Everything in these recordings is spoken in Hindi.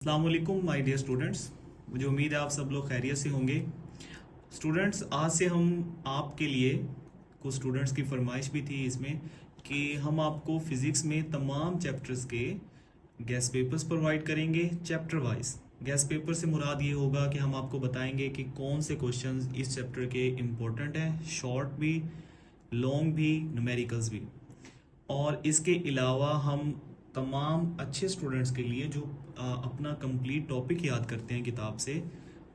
अस्सलाम वालेकुम माय डियर स्टूडेंट्स। मुझे उम्मीद है आप सब लोग खैरियत से होंगे। स्टूडेंट्स, आज से हम आपके लिए, कुछ स्टूडेंट्स की फरमाइश भी थी इसमें, कि हम आपको फिज़िक्स में तमाम चैप्टर्स के गेस्ट पेपर्स प्रोवाइड करेंगे चैप्टर वाइज। गेस्ट पेपर से मुराद ये होगा कि हम आपको बताएंगे कि कौन से क्वेश्चंस इस चैप्टर के इम्पोर्टेंट हैं, शॉर्ट भी, लॉन्ग भी, न्यूमेरिकल्स भी। और इसके अलावा हम तमाम अच्छे स्टूडेंट्स के लिए जो अपना कंप्लीट टॉपिक याद करते हैं किताब से,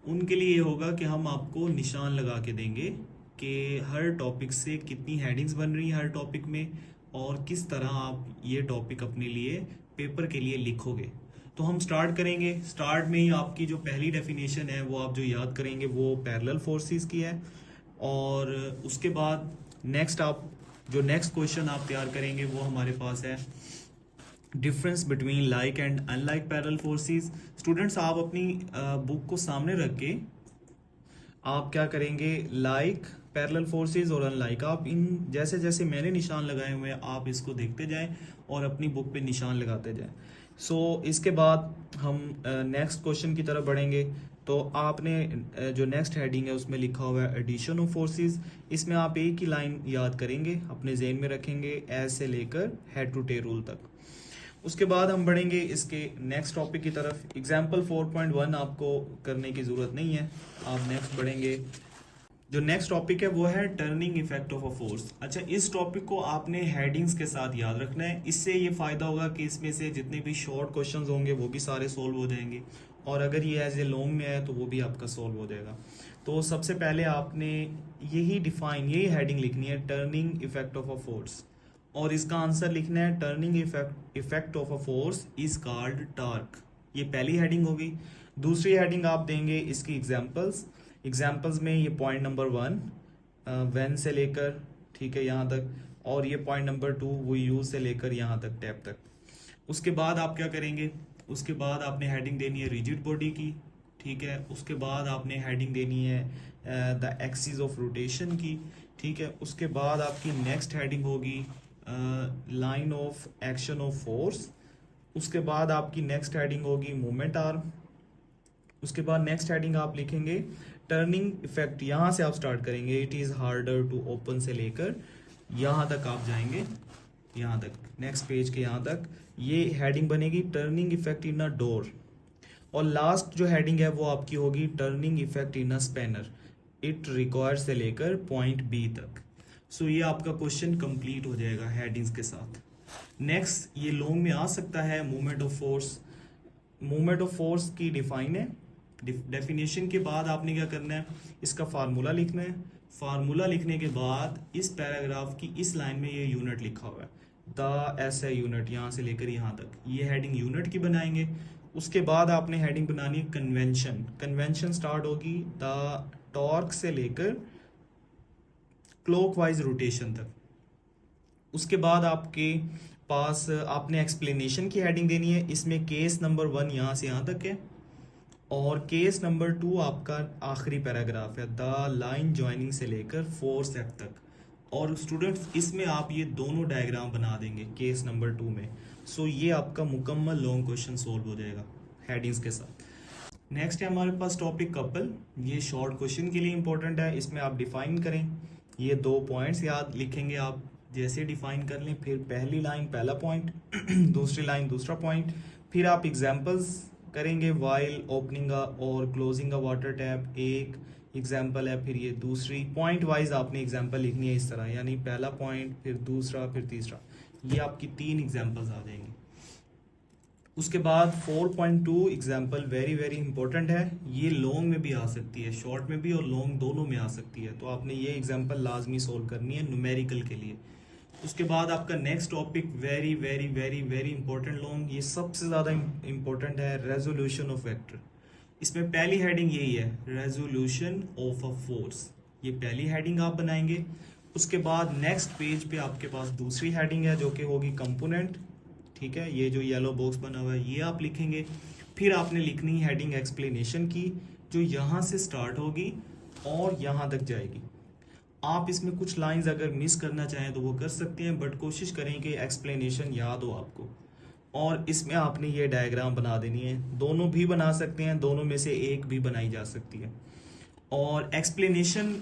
उनके लिए ये होगा कि हम आपको निशान लगा के देंगे कि हर टॉपिक से कितनी हेडिंग्स बन रही हैं हर टॉपिक में, और किस तरह आप ये टॉपिक अपने लिए पेपर के लिए लिखोगे। तो हम स्टार्ट करेंगे। स्टार्ट में ही आपकी जो पहली डेफिनेशन है वो आप जो याद करेंगे वो पैरेलल फोर्सेस की है। और उसके बाद नेक्स्ट क्वेश्चन आप तैयार करेंगे वो हमारे पास है difference between like and unlike parallel forces. Students, आप अपनी बुक को सामने रख के आप क्या करेंगे, लाइक पैरेलल फोर्सेस और अनलाइक, आप इन जैसे जैसे मैंने निशान लगाए हुए हैं आप इसको देखते जाएं और अपनी बुक पे निशान लगाते जाएं। इसके बाद हम नेक्स्ट क्वेश्चन की तरफ बढ़ेंगे। तो आपने जो नेक्स्ट हेडिंग है उसमें लिखा हुआ है एडिशन ऑफ फोर्सेस। इसमें आप एक ही लाइन याद करेंगे, अपने जेहन में रखेंगे, एज से लेकर हेड टू टेल रूल तक। उसके बाद हम बढ़ेंगे इसके नेक्स्ट टॉपिक की तरफ। एग्जाम्पल 4.1 आपको करने की ज़रूरत नहीं है, आप नेक्स्ट बढ़ेंगे। जो नेक्स्ट टॉपिक है वो है turning effect of a force. अच्छा, इस टॉपिक को आपने हेडिंग्स के साथ याद रखना है। इससे ये फ़ायदा होगा कि इसमें से जितने भी शॉर्ट क्वेश्चंस होंगे वो भी सारे सोल्व हो जाएंगे, और अगर ये एज ए लॉन्ग में है तो वो भी आपका सोल्व हो जाएगा। तो सबसे पहले आपने यही हेडिंग लिखनी है, turning effect of a force, और इसका आंसर लिखना है turning effect of a force is called torque. ये पहली हेडिंग होगी। दूसरी हेडिंग आप देंगे इसकी एग्जाम्पल्स में ये पॉइंट नंबर 1 व्हेन से लेकर, ठीक है, यहाँ तक, और ये पॉइंट नंबर 2 वो यूज से लेकर यहाँ तक, टैप तक। उसके बाद आप क्या करेंगे, उसके बाद आपने हेडिंग देनी है रिजिड बॉडी की, ठीक है। उसके बाद आपने हेडिंग देनी है द एक्सिस ऑफ रोटेशन की, ठीक है। उसके बाद आपकी नेक्स्ट हेडिंग होगी line of action of force. उसके बाद आपकी नेक्स्ट हेडिंग होगी मोमेंट आर्म। उसके बाद नेक्स्ट हेडिंग आप लिखेंगे टर्निंग इफेक्ट। यहां से आप स्टार्ट करेंगे, it is harder to open से लेकर यहां तक आप जाएंगे, यहां तक, नेक्स्ट पेज के यहां तक। ये हेडिंग बनेगी turning effect in a door. और लास्ट जो हेडिंग है वो आपकी होगी turning effect in a spanner, it require से लेकर पॉइंट बी तक। ये आपका क्वेश्चन कंप्लीट हो जाएगा हेडिंग्स के साथ। नेक्स्ट ये लॉन्ग में आ सकता है movement of force. Movement of force की डिफाइन है। डेफिनेशन के बाद आपने क्या करना है, इसका फार्मूला लिखना है। फार्मूला लिखने के बाद इस पैराग्राफ की इस लाइन में ये यूनिट लिखा हुआ है, द ऐसा यूनिट, यहाँ से लेकर यहाँ तक, ये हेडिंग यूनिट की बनाएंगे। उसके बाद आपने हेडिंग बनानी है कन्वेंशन। कन्वेंशन स्टार्ट होगी द टॉर्क से लेकर क्लॉकवाइज रोटेशन तक। उसके बाद आपके पास आपने एक्सप्लेनेशन की हेडिंग देनी है। इसमें केस नंबर 1 यहाँ से यहाँ तक है, और केस नंबर 2 आपका आखिरी पैराग्राफ है, द लाइन ज्वाइनिंग से लेकर फोर्स एफ तक। और स्टूडेंट्स, इसमें आप ये दोनों डायग्राम बना देंगे केस नंबर 2 में। ये आपका मुकम्मल लॉन्ग क्वेश्चन सोल्व हो जाएगा हेडिंग्स के साथ। नेक्स्ट है हमारे पास टॉपिक कपल। ये शॉर्ट क्वेश्चन के लिए इंपॉर्टेंट है। इसमें आप डिफाइन करें, ये 2 पॉइंट्स याद लिखेंगे आप। जैसे डिफाइन कर लें, फिर पहली लाइन पहला पॉइंट दूसरी लाइन दूसरा पॉइंट, फिर आप एग्जांपल्स करेंगे वाइल ओपनिंग और क्लोजिंग अ वाटर टैप, एक एग्जांपल है, फिर ये दूसरी। पॉइंट वाइज आपने एग्जांपल लिखनी है इस तरह, यानी पहला पॉइंट, फिर दूसरा, फिर तीसरा। ये आपकी 3 एग्जांपल्स आ जाएंगे। उसके बाद 4.2 एग्जाम्पल वेरी वेरी इंपॉर्टेंट है। ये लॉन्ग में भी आ सकती है, शॉर्ट में भी और लॉन्ग दोनों में आ सकती है। तो आपने ये एग्जाम्पल लाजमी सोल्व करनी है न्यूमेरिकल के लिए। उसके बाद आपका next topic very very very very important long, ये सबसे ज़्यादा इंपॉर्टेंट है, रेजोल्यूशन ऑफ वेक्टर। इसमें पहली हेडिंग यही है, रेजोल्यूशन ऑफ अ फोर्स। ये पहली हेडिंग आप बनाएंगे। उसके बाद नेक्स्ट पेज पे आपके पास दूसरी हेडिंग है जो कि होगी कंपोनेंट, ठीक है। ये जो येलो बॉक्स बना हुआ है ये आप लिखेंगे। फिर आपने लिखनी हेडिंग एक्सप्लेनेशन की, जो यहाँ से स्टार्ट होगी और यहाँ तक जाएगी। आप इसमें कुछ लाइंस अगर मिस करना चाहें तो वो कर सकते हैं, बट कोशिश करें कि एक्सप्लेनेशन याद हो आपको। और इसमें आपने ये डायग्राम बना देनी है। दोनों भी बना सकते हैं, दोनों में से एक भी बनाई जा सकती है। और एक्सप्लेनेशन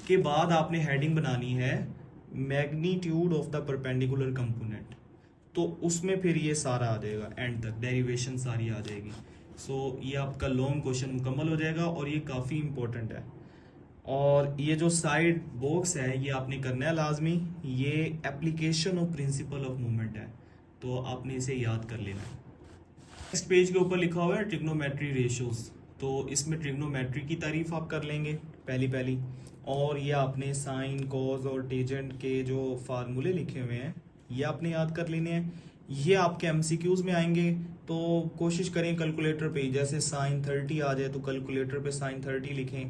के बाद आपने हेडिंग बनानी है magnitude of the perpendicular component. तो उसमें फिर ये सारा आ जाएगा, एंड तक डेरिवेशन सारी आ जाएगी। सो ये आपका लॉन्ग क्वेश्चन मुकम्मल हो जाएगा और ये काफ़ी इंपॉर्टेंट है। और ये जो साइड बॉक्स है ये आपने करना है लाजमी, ये application of principle of movement है, तो आपने इसे याद कर लेना है। नेक्स्ट पेज के ऊपर लिखा हुआ है ट्रिग्नोमेट्री रेशियोज। तो इसमें ट्रिग्नोमेट्री की तारीफ आप कर लेंगे पहली और ये आपने साइन कॉज और टेजेंट के जो फार्मूले लिखे हुए हैं ये आपने याद कर लेने हैं। ये आपके एमसीक्यूज में आएंगे, तो कोशिश करें कैलकुलेटर पे, जैसे साइन 30 आ जाए तो कैलकुलेटर पे साइन 30 लिखें,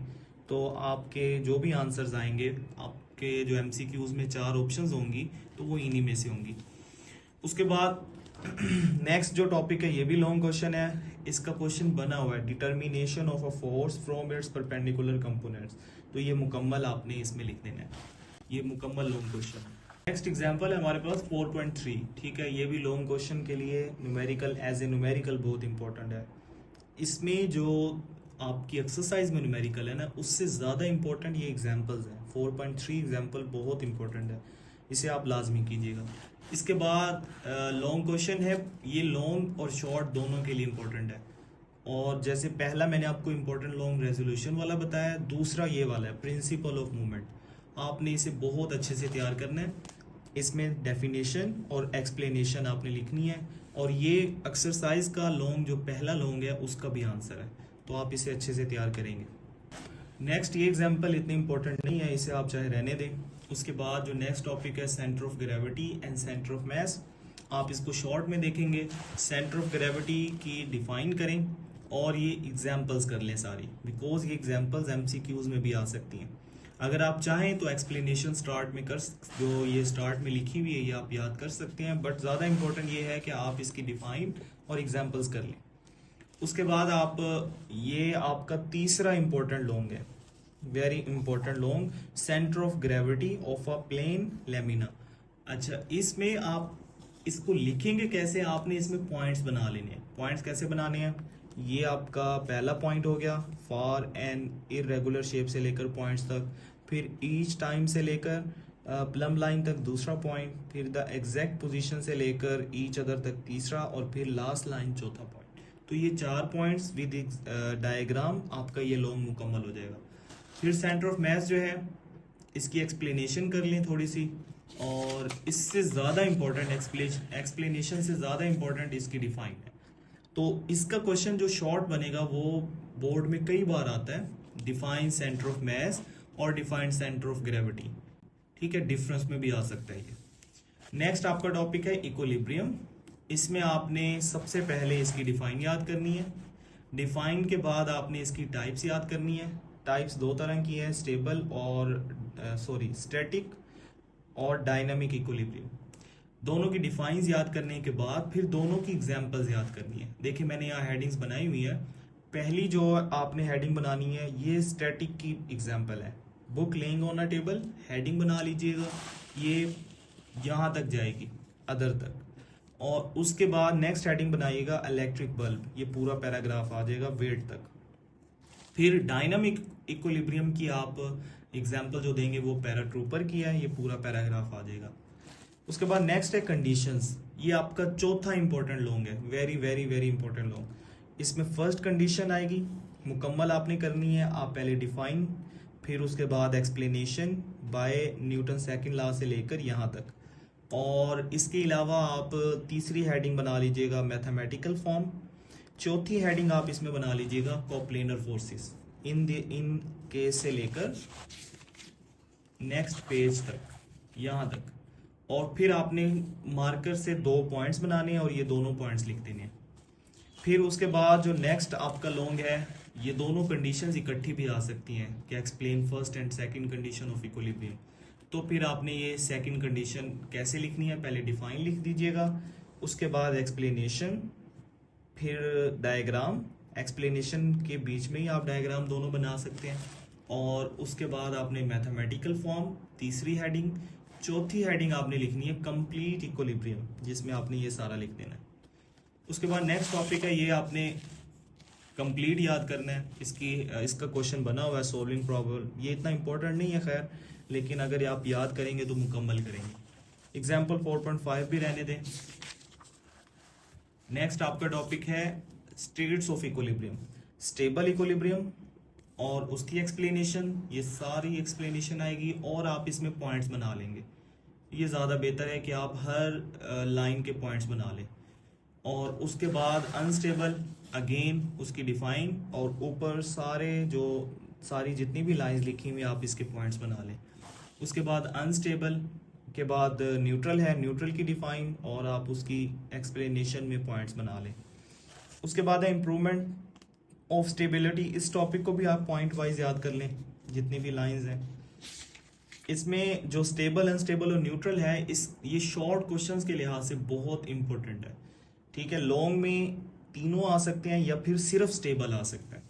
तो आपके जो भी आंसर्स आएंगे, आपके जो एमसीक्यूज में 4 ऑप्शंस होंगी तो वो इन्हीं में से होंगी। उसके बाद नेक्स्ट जो टॉपिक है ये भी लॉन्ग क्वेश्चन है। इसका क्वेश्चन बना हुआ है determination of a force from its perpendicular components. तो ये मुकम्मल आपने इसमें लिख देना है, ये मुकम्मल लॉन्ग क्वेश्चन है। नेक्स्ट एग्जांपल है हमारे पास 4.3। ठीक है, ये भी लॉन्ग क्वेश्चन के लिए न्यूमेरिकल एज ए न्यूमेरिकल बहुत इंपॉर्टेंट है। इसमें जो आपकी एक्सरसाइज में न्यूमेरिकल है ना, उससे ज़्यादा इंपॉर्टेंट ये एग्जांपल्स हैं। 4.3 एग्जांपल बहुत इंपॉर्टेंट है, इसे आप लाजमी कीजिएगा। इसके बाद लॉन्ग क्वेश्चन है, ये लॉन्ग और शॉर्ट दोनों के लिए इंपॉर्टेंट है। और जैसे पहला मैंने आपको इंपॉर्टेंट लॉन्ग रेजोल्यूशन वाला बताया, दूसरा ये वाला है प्रिंसिपल ऑफ मूवमेंट। आपने इसे बहुत अच्छे से तैयार करना है। इसमें डेफिनेशन और एक्सप्लेनेशन आपने लिखनी है, और ये एक्सरसाइज का लॉन्ग जो पहला लॉन्ग है उसका भी आंसर है, तो आप इसे अच्छे से तैयार करेंगे। नेक्स्ट ये एग्जाम्पल इतनी इंपॉर्टेंट नहीं है, इसे आप चाहे रहने दें। उसके बाद जो नेक्स्ट टॉपिक है centre of gravity and centre of mass, आप इसको शॉर्ट में देखेंगे। सेंटर ऑफ ग्रेविटी की डिफाइन करें और ये एग्जाम्पल्स कर लें सारी, बिकॉज ये एग्जाम्पल्स एमसीक्यूज में भी आ सकती हैं। अगर आप चाहें तो एक्सप्लेनेशन स्टार्ट में जो ये स्टार्ट में लिखी हुई है ये आप याद कर सकते हैं, बट ज़्यादा इंपॉर्टेंट ये है कि आप इसकी डिफाइन और एग्जाम्पल्स कर लें। उसके बाद आप ये आपका तीसरा इंपॉर्टेंट लॉन्ग है, very important long, centre of gravity of a plane lamina. अच्छा, इसमें आप इसको लिखेंगे कैसे, आपने इसमें पॉइंट्स बना लेने हैं। पॉइंट्स कैसे बनाने हैं, ये आपका पहला पॉइंट हो गया फॉर एन इरेगुलर शेप से लेकर पॉइंट्स तक, फिर ईच टाइम से लेकर प्लम लाइन तक दूसरा पॉइंट, फिर द एग्जैक्ट पोजीशन से लेकर ईच अदर तक तीसरा, और फिर लास्ट लाइन चौथा पॉइंट। तो ये 4 पॉइंट्स विद डायग्राम आपका ये लॉन्ग मुकम्मल हो जाएगा। फिर सेंटर ऑफ मास जो है इसकी एक्सप्लेनेशन कर लें थोड़ी सी, और इससे ज़्यादा इंपॉर्टेंट एक्सप्लेनेशन से ज़्यादा इंपॉर्टेंट इसकी डिफाइन है। तो इसका क्वेश्चन जो शॉर्ट बनेगा वो बोर्ड में कई बार आता है, डिफाइन सेंटर ऑफ मास और डिफाइन सेंटर ऑफ ग्रेविटी। ठीक है, डिफरेंस में भी आ सकता है ये। नेक्स्ट आपका टॉपिक है इक्विलिब्रियम। इसमें आपने सबसे पहले इसकी डिफाइन याद करनी है। डिफाइन के बाद आपने इसकी टाइप्स याद करनी है। टाइप्स 2 तरह की है, स्टेबल और स्टैटिक और डायनामिक इक्विलिब्रियम। दोनों की डिफाइंस याद करने के बाद फिर दोनों की एग्जांपल्स याद करनी है। देखिए मैंने यहाँ हेडिंग्स बनाई हुई है। पहली जो आपने हेडिंग बनानी है ये स्टैटिक की एग्जांपल है। Book laying on a table, heading बना लीजिएगा, ये यहाँ तक जाएगी अदर तक, और उसके बाद नेक्स्ट हेडिंग बनाइएगा इलेक्ट्रिक बल्ब, ये पूरा पैराग्राफ आ जाएगा वेट तक। फिर डायनामिक इक्विलिब्रियम की आप एग्जांपल जो देंगे वो पैराट्रूपर की है, ये पूरा पैराग्राफ आ जाएगा। उसके बाद नेक्स्ट है कंडीशंस, ये आपका चौथा इंपॉर्टेंट लॉन्ग है, very very very important long. इसमें फर्स्ट कंडीशन आएगी, मुकम्मल आपने करनी है। आप पहले डिफाइन, फिर उसके बाद explanation by Newton second law से लेकर यहाँ तक, और इसके अलावा आप तीसरी हेडिंग बना लीजिएगा मैथमेटिकल फॉर्म। चौथी हेडिंग आप इसमें बना लीजिएगा कोप्लेनर फोर्सेस इन केस से लेकर नेक्स्ट पेज तक, यहाँ तक। और फिर आपने मार्कर से 2 पॉइंट्स बनाने हैं और ये दोनों पॉइंट्स लिख देने हैं। फिर उसके बाद जो नेक्स्ट आपका लॉन्ग है, ये दोनों कंडीशंस इकट्ठी भी आ सकती हैं कि explain first and second condition of equilibrium. तो फिर आपने ये सेकंड कंडीशन कैसे लिखनी है, पहले डिफाइन लिख दीजिएगा, उसके बाद एक्सप्लेनेशन, फिर डायग्राम। एक्सप्लेनेशन के बीच में ही आप डायग्राम दोनों बना सकते हैं, और उसके बाद आपने मैथमेटिकल फॉर्म, तीसरी हेडिंग। चौथी हेडिंग आपने लिखनी है कंप्लीट इक्विलिब्रियम, जिसमें आपने ये सारा लिख देना है। उसके बाद नेक्स्ट टॉपिक है, ये आपने कंप्लीट याद करना है। इसका क्वेश्चन बना हुआ है सोल्विंग प्रॉब्लम, ये इतना इंपॉर्टेंट नहीं है खैर, लेकिन अगर आप याद करेंगे तो मुकम्मल करेंगे। एग्जाम्पल 4.5 भी रहने दें। नेक्स्ट आपका टॉपिक है states of equilibrium, stable equilibrium और उसकी एक्सप्लेनेशन, ये सारी एक्सप्लेनेशन आएगी और आप इसमें पॉइंट्स बना लेंगे। ये ज़्यादा बेहतर है कि आप हर लाइन के पॉइंट्स बना लें। और उसके बाद अनस्टेबल, अगेन उसकी डिफाइन, और ऊपर सारी जितनी भी लाइंस लिखी हुई आप इसके पॉइंट्स बना लें। उसके बाद अनस्टेबल के बाद न्यूट्रल है, न्यूट्रल की डिफाइन और आप उसकी एक्सप्लेनेशन में पॉइंट्स बना लें। उसके बाद है इम्प्रूवमेंट ऑफ स्टेबिलिटी, इस टॉपिक को भी आप पॉइंट वाइज याद कर लें जितनी भी लाइंस हैं। इसमें जो स्टेबल, अनस्टेबल और न्यूट्रल है, ये शॉर्ट क्वेश्चंस के लिहाज से बहुत इंपॉर्टेंट है। ठीक है, लॉन्ग में तीनों आ सकते हैं या फिर सिर्फ स्टेबल आ सकता है,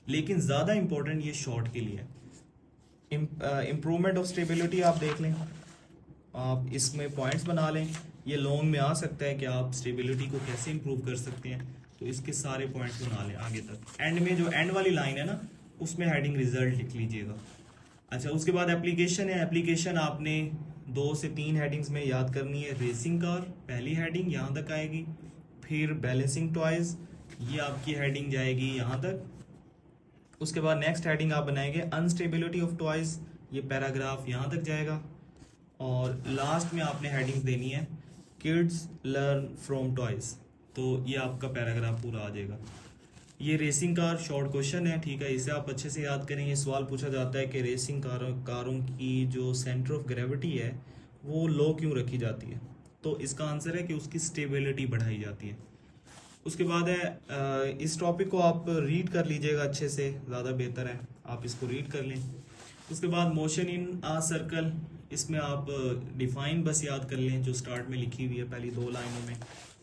लेकिन ज़्यादा इंपॉर्टेंट ये शॉर्ट के लिए है। इम्प्रूवमेंट ऑफ स्टेबिलिटी आप देख लें, आप इसमें पॉइंट्स बना लें। ये लॉन्ग में आ सकता है कि आप स्टेबिलिटी को कैसे इंप्रूव कर सकते हैं, तो इसके सारे पॉइंट्स बना लें आगे तक। एंड में जो एंड वाली लाइन है ना, उसमें हेडिंग रिजल्ट लिख लीजिएगा। अच्छा, उसके बाद एप्लीकेशन है। एप्लीकेशन आपने 2 से 3 हेडिंग्स में याद करनी है। रेसिंग कार पहली हेडिंग यहाँ तक आएगी, फिर बैलेंसिंग टॉयज, ये आपकी हेडिंग जाएगी यहाँ तक। उसके बाद नेक्स्ट हेडिंग आप बनाएंगे अनस्टेबिलिटी ऑफ टॉयज, ये पैराग्राफ यहाँ तक जाएगा। और लास्ट में आपने हेडिंग्स देनी है किड्स लर्न फ्रॉम टॉयज, तो ये आपका पैराग्राफ पूरा आ जाएगा। ये रेसिंग कार शॉर्ट क्वेश्चन है, ठीक है, इसे आप अच्छे से याद करेंगे। सवाल पूछा जाता है कि रेसिंग कारों की जो सेंटर ऑफ ग्रेविटी है वो लो क्यों रखी जाती है, तो इसका आंसर है कि उसकी स्टेबिलिटी बढ़ाई जाती है। उसके बाद है इस टॉपिक को आप रीड कर लीजिएगा अच्छे से, ज़्यादा बेहतर है आप इसको रीड कर लें। उसके बाद मोशन इन आ सर्कल, इसमें आप डिफाइन बस याद कर लें जो स्टार्ट में लिखी हुई है पहली 2 लाइनों में,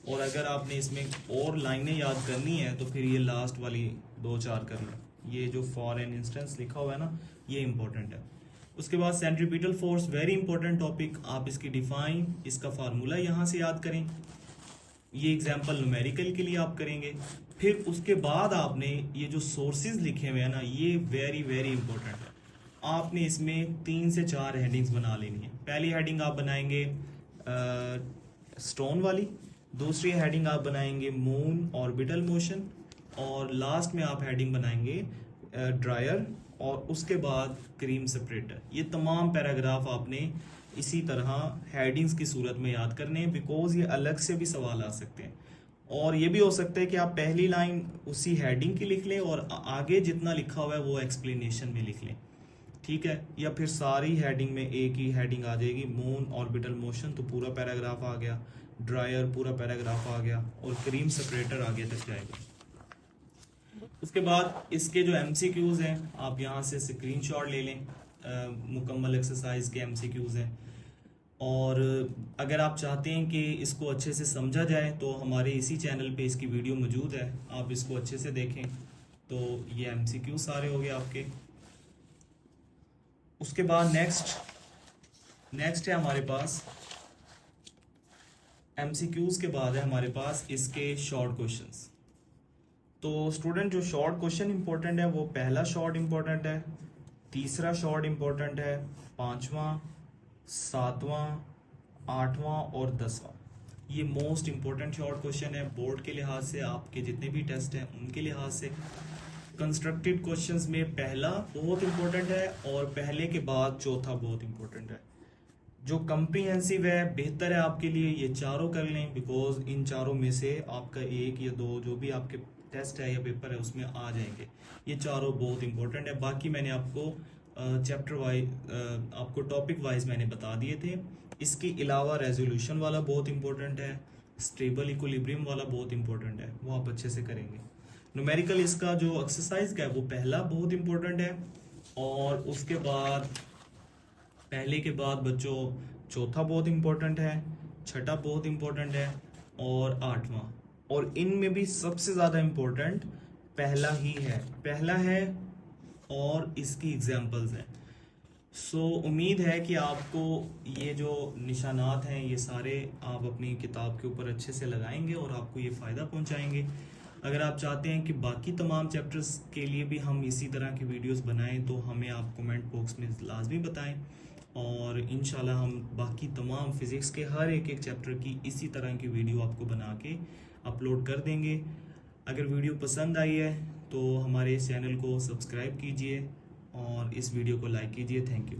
और अगर आपने इसमें और लाइनें याद करनी है तो फिर ये लास्ट वाली 2-4 कर लें। ये जो फॉर एन इंस्टेंस लिखा हुआ है ना, ये इंपॉर्टेंट है। उसके बाद centripetal force, very important topic, आप इसकी डिफाइन, इसका फार्मूला यहाँ से याद करें। ये एग्जाम्पल न्यूमेरिकल के लिए आप करेंगे। फिर उसके बाद आपने ये जो सोर्सेज लिखे हुए हैं ना, ये वेरी वेरी इंपॉर्टेंट है। आपने इसमें 3 से 4 हेडिंग्स बना लेनी है। पहली हेडिंग आप बनाएंगे स्टोन वाली, दूसरी हेडिंग आप बनाएंगे मून ऑर्बिटल मोशन, और लास्ट में आप हेडिंग बनाएंगे ड्रायर, और उसके बाद क्रीम सेपरेटर। ये तमाम पैराग्राफ आपने इसी तरह हेडिंग्स की सूरत में याद करने हैं, बिकॉज ये अलग से भी सवाल आ सकते हैं। और ये भी हो सकता है कि आप पहली लाइन उसी हेडिंग की लिख लें और आगे जितना लिखा हुआ है वो एक्सप्लेनेशन में लिख लें, ठीक है, या फिर सारी हेडिंग में एक ही हेडिंग आ जाएगी, मून ऑर्बिटल मोशन तो पूरा पैराग्राफ आ गया, ड्रायर पूरा पैराग्राफ आ गया, और क्रीम सेपरेटर आगे तक जाएगा। उसके बाद इसके जो एमसीक्यूज हैं आप यहाँ से स्क्रीनशॉट ले लें, मुकम्मल एक्सरसाइज के एमसीक्यूज हैं। और अगर आप चाहते हैं कि इसको अच्छे से समझा जाए तो हमारे इसी चैनल पे इसकी वीडियो मौजूद है, आप इसको अच्छे से देखें। तो ये एमसीक्यू सारे हो गए आपके। उसके बाद नेक्स्ट है हमारे पास एमसीक्यूज के बाद है हमारे पास इसके शॉर्ट क्वेश्चंस। तो स्टूडेंट जो शॉर्ट क्वेश्चन इंपॉर्टेंट है वो पहला शॉर्ट इंपॉर्टेंट है, तीसरा शॉर्ट इंपॉर्टेंट है, 5वां, 7वां, 8वां और 10वां। ये मोस्ट इंपॉर्टेंट शॉर्ट क्वेश्चन है बोर्ड के लिहाज से, आपके जितने भी टेस्ट हैं उनके लिहाज से। कंस्ट्रक्टेड क्वेश्चंस में पहला बहुत इंपॉर्टेंट है और पहले के बाद चौथा बहुत इंपॉर्टेंट है। जो कम्प्रीहेंसिव है बेहतर है आपके लिए ये चारों कर लें, बिकॉज इन चारों में से आपका 1 या 2 जो भी आपके टेस्ट है या पेपर है उसमें आ जाएंगे। ये चारों बहुत इंपॉर्टेंट है। बाकी मैंने आपको चैप्टर वाइज आपको टॉपिक वाइज मैंने बता दिए थे। इसके अलावा रेजोल्यूशन वाला बहुत इंपॉर्टेंट है, स्टेबल इक्विलिब्रियम वाला बहुत इंपॉर्टेंट है, वो आप अच्छे से करेंगे। न्यूमेरिकल इसका जो एक्सरसाइज का है वो पहला बहुत इंपॉर्टेंट है, और उसके बाद पहले के बाद बच्चों चौथा बहुत इंपॉर्टेंट है, छठा बहुत इंपॉर्टेंट है और 8वां। और इनमें भी सबसे ज़्यादा इंपॉर्टेंट पहला ही है, पहला है और इसकी एग्जाम्पल्स हैं। उम्मीद है कि आपको ये जो निशानात हैं ये सारे आप अपनी किताब के ऊपर अच्छे से लगाएंगे और आपको ये फ़ायदा पहुंचाएंगे। अगर आप चाहते हैं कि बाकी तमाम चैप्टर्स के लिए भी हम इसी तरह की वीडियोस बनाएं तो हमें आप कमेंट बॉक्स में लाजमी बताएं, और इंशाल्लाह हम बाकी तमाम फिज़िक्स के हर एक एक चैप्टर की इसी तरह की वीडियो आपको बना के अपलोड कर देंगे। अगर वीडियो पसंद आई है तो हमारे चैनल को सब्सक्राइब कीजिए और इस वीडियो को लाइक कीजिए। Thank you.